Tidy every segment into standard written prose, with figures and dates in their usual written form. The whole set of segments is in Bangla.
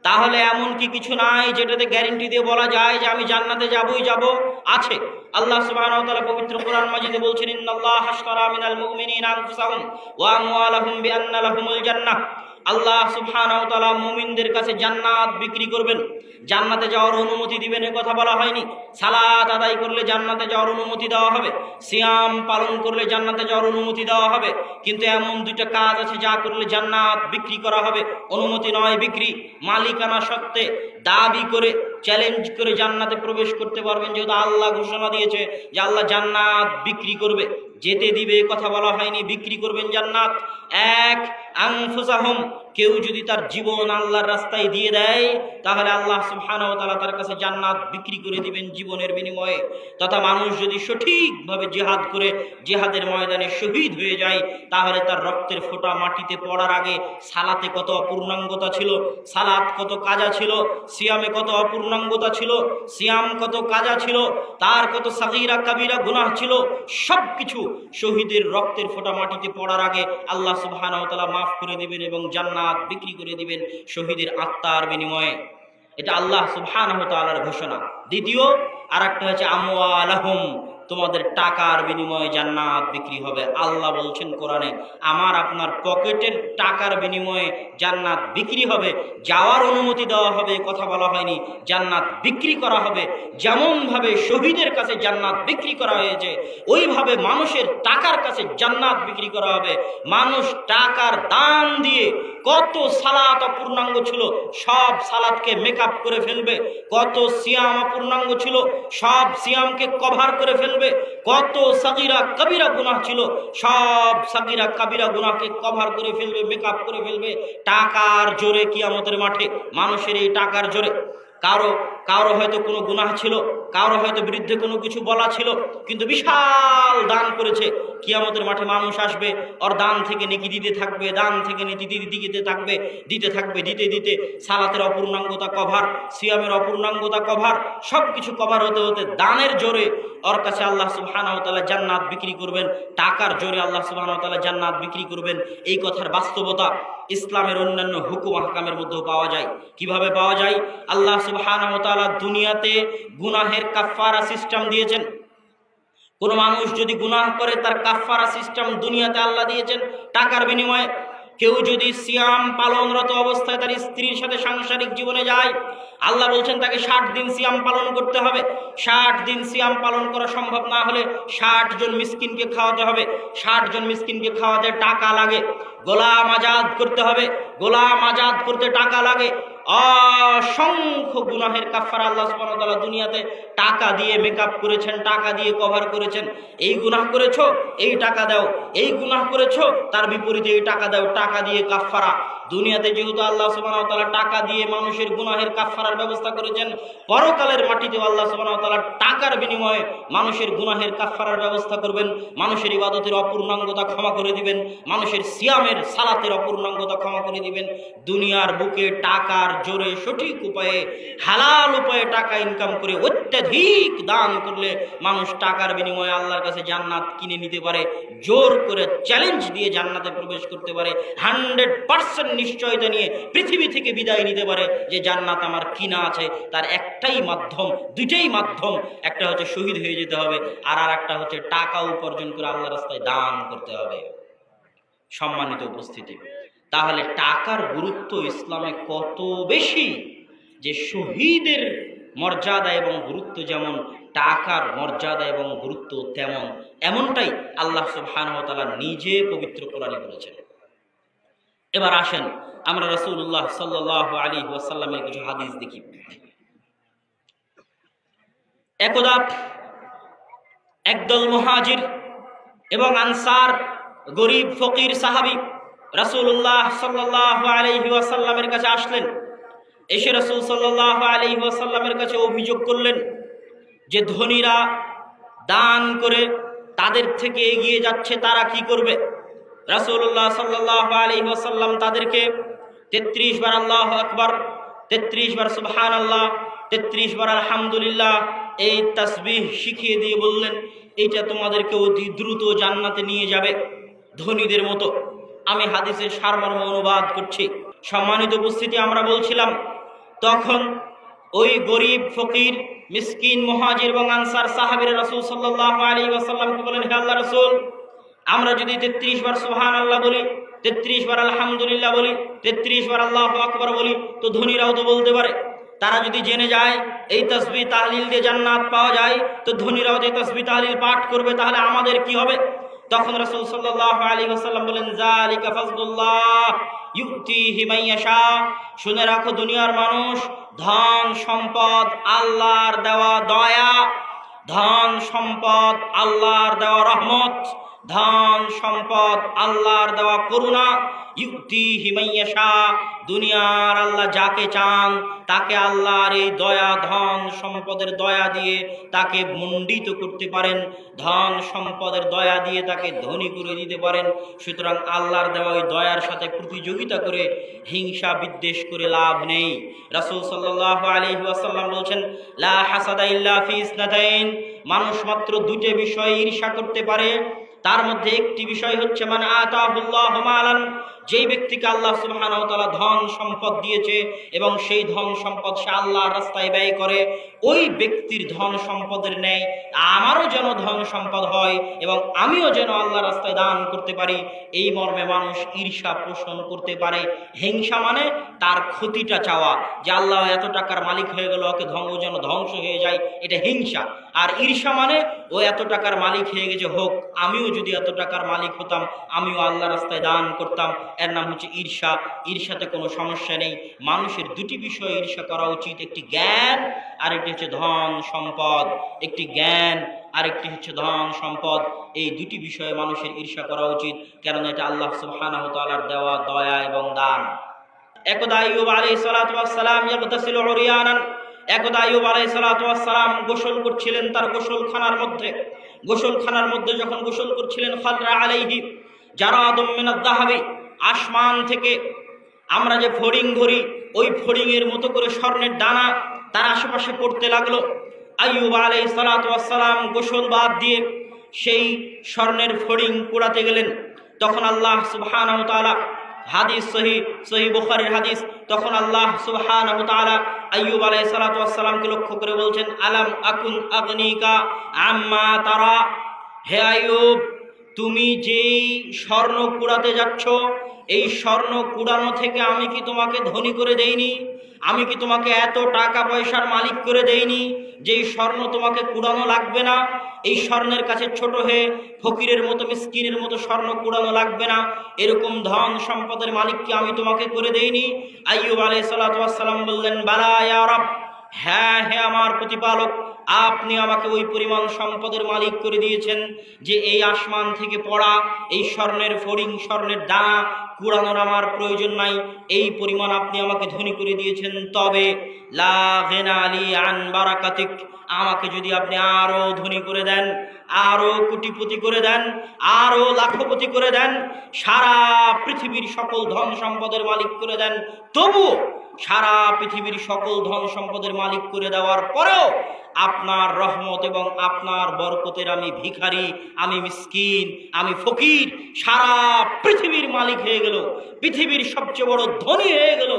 তাহলে এমন কি কিছু নাই যেটাতে গ্যারান্টি দিয়ে বলা যায় যে আমি জান্নাতে যাবই যাব? আছে। আল্লাহ সুবহানাহু ওয়া তাআলা পবিত্র কোরআন মাজিদে বলছেন, ইন্নাল্লাহা আশতারা মিনাল মুমিনিনা আনফুসাহুম ওয়া আমওয়ালাহুম বিআন্না লাহুমুল জান্নাহ। আল্লাহ সুবহানাহু ওয়া তাআলা মুমিনদের কাছে জান্নাত বিক্রি করবেন, জান্নাতে যাওয়ার অনুমতি দিবেন, এ কথা বলা হয়নি। সালাত আদায় করলে জান্নাতে যাওয়ার অনুমতি দেওয়া হবে, সিয়াম পালন করলে জান্নাতে যাওয়ার অনুমতি দেওয়া হবে। কিন্তু এমন দুইটা কাজ আছে যা করলে জান্নাত বিক্রি করা হবে, অনুমতি নয় বিক্রি, মালিকানা সত্ত্বে দাবি করে চ্যালেঞ্জ করে জান্নাতে প্রবেশ করতে পারবেন, যেহেতু আল্লাহ ঘোষণা দিয়েছে যে আল্লাহ জান্নাত বিক্রি করবে। যেতে দিবে কথা বলা হয়নি, বিক্রি করবেন জান্নাত। এক, আনফুসাহুম, কেউ যদি তার জীবন আল্লাহর রাস্তায় দিয়ে দেয় তাহলে আল্লাহ সুবহানাহু ওয়া তাআলা তার কাছে জান্নাত বিক্রি করে দিবেন জীবনের বিনিময়ে। তথা মানুষ যদি সঠিকভাবে জিহাদ করে জিহাদের ময়দানে শহীদ হয়ে যায় তাহলে তার রক্তের ফোঁটা মাটিতে পড়ার আগে সালাতে কত অপূর্ণাঙ্গতা ছিল, সালাত কত কাজা ছিল, সিয়ামে কত অপূর্ণাঙ্গতা ছিল, সিয়াম কত কাজা ছিল, তার কত সাগীরা কাবীরা গুনাহ ছিল, সব কিছু শহীদের রক্তের ফোঁটা মাটিতে পড়ার আগে আল্লাহ সুবহানাহু ওয়া তাআলা মাফ করে দিবেন এবং জান্নাত বিক্রি করে দিবেন শহীদের আত্মার বিনিময়ে। এটা আল্লাহ সুবহানাহু ওয়া তাআলার ঘোষণা। দ্বিতীয় আরেকটা হচ্ছে আমওয়ালাহুম, তোমাদের টাকার বিনিময়ে জান্নাত বিক্রি হবে। আল্লাহ বলছেন কোরআনে, আমার আপনার পকেটের টাকার বিনিময়ে জান্নাত বিক্রি হবে, যাওয়ার অনুমতি দেওয়া হবে কথা বলা হয়নি, জান্নাত বিক্রি করা হবে। যেমনভাবে শহীদের কাছে জান্নাত বিক্রি করা হয়েছে ওইভাবে মানুষের টাকার কাছে জান্নাত বিক্রি করা হবে। মানুষ টাকার দান দিয়ে কত সালাত অপূর্ণাঙ্গ ছিল সব সালাতকে মেকআপ করে ফেলবে, কত সিয়াম অপূর্ণাঙ্গ ছিল সব সিয়ামকে কভার করে ফেলবে, কত সাগীরা কবিরা গুনাহ ছিল সব সাগীরা কবিরা গুনাহকে কভার করে ফেলবে, মেকআপ করে ফেলবে টাকার জোরে কিয়ামতের মাঠে। মানুষের এই টাকার জোরে কারো হয়তো কোনো গুনাহ ছিল, কারো হয়তো বিরুদ্ধে কোনো কিছু বলা ছিল, কিন্তু বিশাল দান করেছে। কিয়ামতের মাঠে মানুষ আসবে, ওর দান থেকে নেকি দিতে থাকবে, দান থেকে নেকি দিতে থাকবে, দিতে দিতে সালাতের অপূর্ণাঙ্গতা কভার, সিয়ামের অপূর্ণাঙ্গতা কভার, সব কিছু কভার হতে হতে দানের জোরে ওর কাছে আল্লাহ সুবহানাহু ওয়া তাআলা জান্নাত বিক্রি করবেন, টাকার জোরে আল্লাহ সুবহানাহু ওয়া তাআলা জান্নাত বিক্রি করবেন। এই কথার বাস্তবতা ইসলামের অন্যান্য হুকুম আহকামের মধ্যেও পাওয়া যায়। কিভাবে পাওয়া যায়? আল্লাহ সুবহানাহু ওয়া তাআলা দুনিয়াতে গুনাহের কাফফারা সিস্টেম দিয়েছেন। কোন মানুষ যদি গুনাহ করে তার কাফফারা সিস্টেম দুনিয়াতে আল্লাহ দিয়েছেন টাকার বিনিময়ে। কেউ যদি সিয়াম পালনরত অবস্থায় তার স্ত্রীর সাথে সাংসারিক জীবনে যায়, আল্লাহ বলছেন তাকে 60 দিন সিয়াম পালন করতে হবে। 60 দিন সিয়াম পালন করা সম্ভব না হলে 60 জন মিসকিনকে খাওয়াতে হবে। 60 জন মিসকিনকে খাওয়াতে টাকা লাগে। গোলাম আজাদ করতে হবে, গোলাম আজাদ করতে টাকা লাগে। অসংখ্য গুনাহের কাফারা আল্লাহ সুবহানাহু ওয়া তাআলা দুনিয়াতে টাকা দিয়ে মেকআপ করেছেন, টাকা দিয়ে কভার করেছেন। এই গুনাহ করেছো, এই টাকা দাও, এই গুনাহ করেছো, তার বিপরীতে এই টাকা দাও, টাকা দিয়ে কাফারা। দুনিয়াতে যেহেতু আল্লাহ সুবহানাহু ওয়া তাআলা টাকা দিয়ে মানুষের গুনাহের কাফারার ব্যবস্থা করেছেন, পরকালের মাটিতেও আল্লাহ সুবহানাহু ওয়া তাআলা টাকার বিনিময়ে মানুষের গুনাহের কাফারার ব্যবস্থা করবেন। মানুষের ইবাদতের অপূর্ণাঙ্গতা ক্ষমা করে দিবেন, মানুষের সিয়ামের সালাতের অপূর্ণাঙ্গতা ক্ষমা করে দিবেন। দুনিয়ার বুকে টাকার জোরে সঠিক উপায়ে হালাল উপায়ে টাকা ইনকাম করে অত্যাধিক দান করলে মানুষ টাকার বিনিময়ে আল্লাহর কাছে জান্নাত কিনে নিতে পারে। জোর করে চ্যালেঞ্জ দিয়ে জান্নাতে প্রবেশ করতে পারে, 100% নিশ্চয়তা নিয়ে পৃথিবী থেকে বিদায় নিতে পারে যে জান্নাত আমার কিনা আছে। তার একটাই মাধ্যম, দুইটাই মাধ্যম, একটা হচ্ছে শহীদ হয়ে যেতে হবে, আর একটা হচ্ছে টাকা উপার্জন করে আল্লাহর রাস্তায় দান করতে হবে। সম্মানিত উপস্থিতি, তাহলে টাকার গুরুত্ব ইসলামে কত বেশি যে শহীদের মর্যাদা এবং গুরুত্ব যেমন, টাকার মর্যাদা এবং গুরুত্ব তেমন। এমনটাই আল্লাহ সুবহানাহু ওয়া তাআলা নিজে পবিত্র কোরআনে বলেছেন। এবার আসেন আমরা রাসূলুল্লাহ সাল্লাল্লাহু আলাইহি ওয়াসাল্লামের কিছু হাদিস দেখি। একদা একদল মুহাজির এবং আনসার, গরিব ফকির সাহাবী রাসূলুল্লাহ সাল্লাল্লাহু আলাইহি ওয়াসাল্লামের কাছে আসলেন। এসে রাসূল সাল্লাল্লাহু আলাইহি ওয়াসাল্লামের কাছে অভিযোগ করলেন যে ধনীরা দান করে তাদের থেকে এগিয়ে যাচ্ছে, তারা কি করবে? রাসূলুল্লাহ সাল্লাল্লাহু আলাইহি ওয়াসাল্লাম তাদেরকে 33 বার আল্লাহু আকবার, 33 বার সুবহানাল্লাহ, 33 বার আলহামদুলিল্লাহ এই তাসবিহ শিখিয়ে দিয়ে বললেন, এইটা তোমাদেরকে অতি দ্রুত জান্নাতে নিয়ে যাবে ধনীদের মতো। আমি হাদিসের সারমর্ম অনুবাদ করছি। সম্মানিত উপস্থিতি, আমরা বলছিলাম তখন ওই গরিব ফকির মিসকিন মুহাজির এবং আনসার সাহাবীরা রাসূল সাল্লাল্লাহু আলাইহি ওয়াসাল্লামকে বলেন, হে আল্লাহর রাসূল, আমরা যদি 33 বার সুবহানাল্লাহ বলি, 33 বার আলহামদুলিল্লাহ বলি, 33 বার আল্লাহু আকবার বলি, তো ধনীরাও তো বলতে পারে। তারা যদি জেনে যায় এই তাসবিহ তাহলিল দিয়ে জান্নাত পাওয়া যায়, তো ধনীরাও যে তাসবিহ তাহলিল পাঠ করবে, তাহলে আমাদের কি হবে? তখন রাসূল সাল্লাল্লাহু আলাইহি ওয়াসাল্লাম বলেন, যালিকা ফাজলুল্লাহ ইউতিহি মান ইয়াশা। শুনে রাখো দুনিয়ার মানুষ, ধন সম্পদ আল্লাহর দেওয়া দয়া, ধন সম্পদ আল্লাহর দেওয়া রহমত, ধন সম্পদ আল্লাহর দেওয়া করুণা। ইউতিহি মান ইয়াশা, দুনিয়ার আল্লাহ যাকে চান তাকে আল্লাহর এই দয়া, ধন সম্পদের দয়া দিয়ে তাকে মণ্ডিত করতে পারেন, ধন সম্পদের দয়া দিয়ে তাকে ধনী করে দিতে পারেন। সুতরাং আল্লাহর দেওয়া ওই দয়ার সাথে প্রতিযোগিতা করে, হিংসা বিদ্বেষ করে লাভ নেই। রাসূল সাল্লাল্লাহু আলাইহি ওয়াসাল্লাম বলছেন, লা হাসাদা ইল্লা ফি ইসনাতাইন, মানুষ মাত্র দুটো বিষয়ে ঈর্ষা করতে পারে। তার মধ্যে একটি বিষয় হচ্ছে মান আতাহুল্লাহু মালান, যেই ব্যক্তিকে আল্লাহ সুবহানাহু ওয়া তাআলা ধন সম্পদ দিয়েছে এবং সেই ধন সম্পদ সে আল্লাহর রাস্তায় ব্যয় করে, ওই ব্যক্তির ধন সম্পদের ন্যায় আমারও যেন ধন সম্পদ হয় এবং আমিও যেন আল্লাহর রাস্তায় দান করতে পারি, এই মর্মে মানুষ ঈর্ষা পোষণ করতে পারে। হিংসা মানে তার ক্ষতিটা চাওয়া, যে আল্লাহ এত টাকার মালিক হয়ে গেল, ওকে যেন ধ্বংস হয়ে যায়, এটা হিংসা। আর ঈর্ষা মানে ও এত টাকার মালিক হয়ে গেছে, হোক আমিও যদি এত টাকার মালিক হতাম, আমিও আল্লাহর রাস্তায় দান করতাম, এর নাম হচ্ছে ঈর্ষা। ঈর্ষাতে কোনো সমস্যা নেই। মানুষের দুটি বিষয়ে ঈর্ষা করা উচিত, একটি জ্ঞান আর একটি হচ্ছে ধন সম্পদ। একটি জ্ঞান আর একটি হচ্ছে ধন সম্পদ, এই দুটি বিষয়ে মানুষের ঈর্ষা করা উচিত, কারণ এটা আল্লাহ সুবহানাহু ওয়া তাআলার দেওয়া দয়া এবং দান। একদা আইয়ুব আলাইহিস সালাতু ওয়াস সালাম ইয়াগতাসিলু উরিয়ানান, একদা আইয়ুব আলাইহিস সালাতু ওয়াস সালাম গোসল করছিলেন তার গোসলখানার মধ্যে। গোসলখানার মধ্যে যখন গোসল করছিলেন, খালরা আলাইহি জারাদুম মিনাদ যাহাবি, আসমান থেকে আমরা যে ফড়িং ধরি, ওই ফড়িংয়ের মতো করে স্বর্ণের দানা তার আশেপাশে পড়তে লাগলো। আইয়ুব আলাইহিস সালাতু ওয়াস সালাম গোসল বাদ দিয়ে সেই স্বর্ণের ফড়িং কুড়াতে গেলেন। তখন আল্লাহ সুবহানাহু ওয়া তাআলা, হাদিস সহিহ বুখারীর হাদিস, তখন আল্লাহ সুবহানাহু ওয়া তাআলা আইয়ুব আলাইহিস সালাতু ওয়াস সালামকে লক্ষ্য করে বলছেন, আলাম আকুন আগনিকা আম্মা তারা, হে আইয়ুব, তুমি যেই স্বর্ণ কুড়াতে যাচ্ছ, এই স্বর্ণ কুড়ানো থেকে আমি কি তোমাকে ধনী করে দেইনি? আমি কি তোমাকে এত টাকা পয়সার মালিক করে দেইনি যেই স্বর্ণ তোমাকে কুড়ানো লাগবে না? এই স্বর্ণের কাছে ছোট হয়ে ফকিরের মতো, মিসকিনের মতো স্বর্ণ কুড়ানো লাগবে না, এরকম ধন সম্পদের মালিক কি আমি তোমাকে করে দেইনি? আইয়ুব আলাইহিস সালাতু ওয়াস সালাম বললেন, বালা ইয়া রব, হ্যাঁ হে আমার প্রতিপালক, আপনি আমাকে ওই পরিমাণ সম্পদের মালিক করে দিয়েছেন যে এই আসমান থেকে পড়া এই স্বর্ণের ফড়িং, স্বর্ণের দানা কুড়ানোর আমার প্রয়োজন নাই, এই পরিমাণ আপনি আমাকে ধনী করে দিয়েছেন। তবে লা গিনা আলি আন বারাকাতিক, আমাকে যদি আপনি আরো ধনী করে দেন, আরো কোটিপতি করে দেন, আরো লাখপতি করে দেন, সারা পৃথিবীর সকল ধন সম্পদের মালিক করে দেন, তবু সারা পৃথিবীর সকল ধন সম্পদের মালিক করে দেওয়ার পরেও আপনার রহমত এবং আপনার বরকতের আমি ভিখারি, আমি মিসকিন, আমি ফকির, সারা পৃথিবীর মালিক হয়ে গেল, পৃথিবীর সবচেয়ে বড় ধনী হয়ে গেল,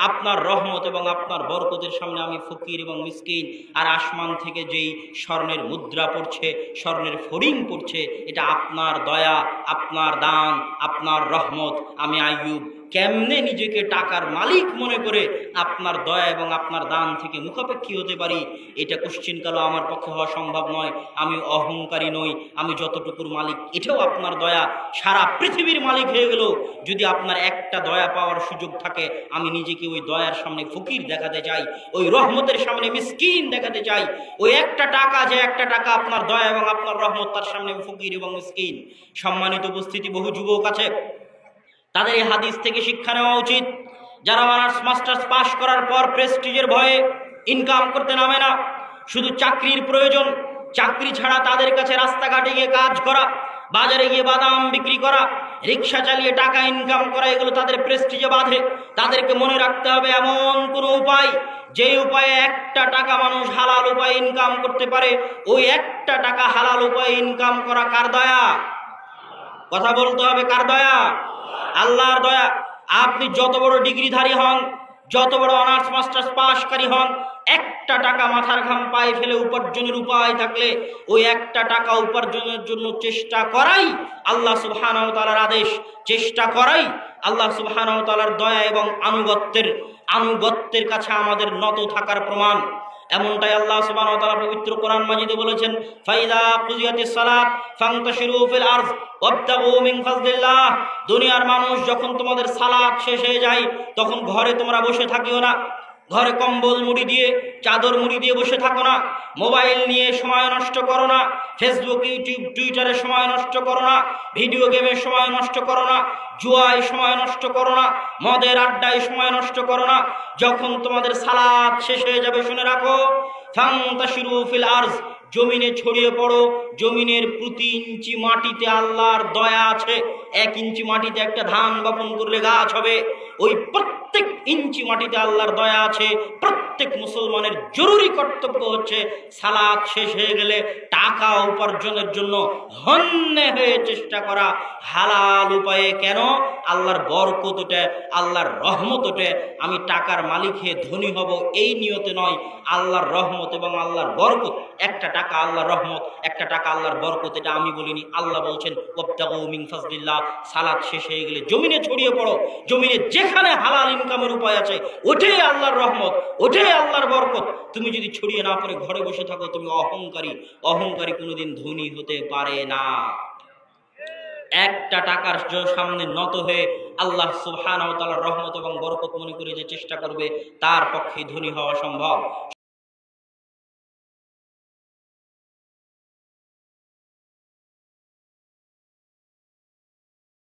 আপনার রহমত এবং আপনার বরকতের সামনে আমি ফকির এবং মিসকিন। আর আসমান থেকে যেই স্বর্ণের মুদ্রা পড়ছে, স্বর্ণের ফড়িং পড়ছে, এটা আপনার দয়া, আপনার দান, আপনার রহমত। আমি আইয়ুব কেমনে নিজেকে টাকার মালিক মনে করে আপনার দয়া এবং আপনার দান থেকে মুখাপেক্ষী হতে পারি? এটা কোশ্চিনকালও আমার পক্ষে হওয়া সম্ভব নয়। আমি অহংকারী নই, আমি যতটুকুর মালিক এটাও আপনার দয়া। সারা পৃথিবীর মালিক হয়ে গেল, যদি আপনার একটা দয়া পাওয়ার সুযোগ থাকে, আমি নিজেকে ওই দয়ার সামনে ফকির দেখাতে চাই, ওই রহমতের সামনে মিসকিন দেখাতে চাই। ওই একটা টাকা, যে একটা টাকা আপনার দয়া এবং আপনার রহমত, তার সামনে ফকির এবং মিসকিন। সম্মানিত উপস্থিতি, বহু যুবক আছে, তাদের এই হাদিস থেকে শিক্ষা নেওয়া উচিত। যারা অনার্স মাস্টার্স পাশ করার পর প্রেস্টিজের ভয়ে ইনকাম করতে নামে না, শুধু চাকরির প্রয়োজন, চাকরি ছাড়া তাদের কাছে রাস্তাঘাটে গিয়ে কাজ করা, বাজারে গিয়ে বাদাম বিক্রি করা, রিক্সা চালিয়ে টাকা ইনকাম করা, এগুলো তাদের প্রেস্টিজে বাঁধে। তাদেরকে মনে রাখতে হবে এমন কোনো উপায়, যে উপায়ে একটা টাকা মানুষ হালাল উপায়ে ইনকাম করতে পারে, ওই একটা টাকা হালাল উপায়ে ইনকাম করা কার দয়া? কথা বলতে হবে, কার দয়া? আল্লাহর দয়া। আপনি যত বড় ডিগ্রিধারী হন, যত বড় অনার্স মাস্টার্স পাশকারী হন, একটা টাকা মাথার ঘাম পায়ে ফেলে উপার্জনের উপায় থাকলে ওই একটা টাকা উপার্জনের জন্য চেষ্টা করাই আল্লাহ সুবহানাহু ওয়া তাআলার আদেশ, চেষ্টা করাই আল্লাহ সুবহানাহু ওয়া তাআলার দয়া এবং আনুগত্যের কাছে আমাদের নত থাকার প্রমাণ। এমনটাই আল্লাহ সুবহানাহু ওয়া তাআলা পবিত্র কোরআন মাজিদে বলেছেন, ফাইদা কুজিয়াতিস সালাত ফান্তাশিরু ফিল আরদ ওয়াবতাগু মিন ফাযলিল্লাহ। দুনিয়ার মানুষ, যখন তোমাদের সালাত শেষ হয়ে যায় তখন ঘরে তোমরা বসে থাকিও না, ঘরে কম্বল মুড়ি দিয়ে চাদর মুড়ি দিয়ে বসে থাকো না, মোবাইল নিয়ে সময় নষ্ট করো না, ফেসবুক ইউটিউব টুইটারে সময় নষ্ট করো না, ভিডিও গেমে সময় নষ্ট করো না, জুয়ায় সময় নষ্ট করো না, মদের আড্ডায় সময় নষ্ট করো না। যখন তোমাদের সালাত শেষ হয়ে যাবে, শুনে রাখো, ফান্তাশিরু ফিল আরজ, জমিনে ছড়িয়ে পড়ো। জমিনের প্রতি ইঞ্চি মাটিতে আল্লাহর দয়া আছে। 1 ইঞ্চি মাটিতে একটা ধান বপন করলে গাছ হবে, ওই প্রত্যেক ইঞ্চি মাটিতে আল্লাহর দয়া আছে। প্রত্যেক মুসলমানের জরুরি কর্তব্য হচ্ছে সালাত শেষ হয়ে গেলে টাকা উপার্জনের জন্য হন্যে হয়ে চেষ্টা করা, হালাল উপায়ে। কেন? আল্লাহর বরকত ওঠে, আল্লাহর রহমত ওঠে। আমি টাকার মালিক হয়ে ধনী হব এই নিয়তে নয়, আল্লাহর রহমত এবং আল্লাহর বরকত। একটা টাকা আল্লাহর রহমত, একটা টাকা আল্লাহর বরকত, এটা আমি বলিনি, আল্লাহ বলছেন ওয়াবতাগু মিন ফাযলিল্লাহ। সালাত শেষ হয়ে গেলে জমিনে ছড়িয়ে পড়ো। জমিনে যেখানে হালাল ইনকামের উপায় আছে ওঠে আল্লাহর রহমত, ওঠে আল্লাহর বরকত। তুমি যদি ছড়িয়ে না পড়ে ঘরে বসে থাকো, তুমি অহংকারী কোনোদিন ধনী হতে পারে না। একটা টাকার সামনে নত হয়ে আল্লাহ সুবহানাহু ওয়া তাআলার রহমত এবং বরকত মনে করে যে চেষ্টা করবে, তার পক্ষে ধনী হওয়া সম্ভব।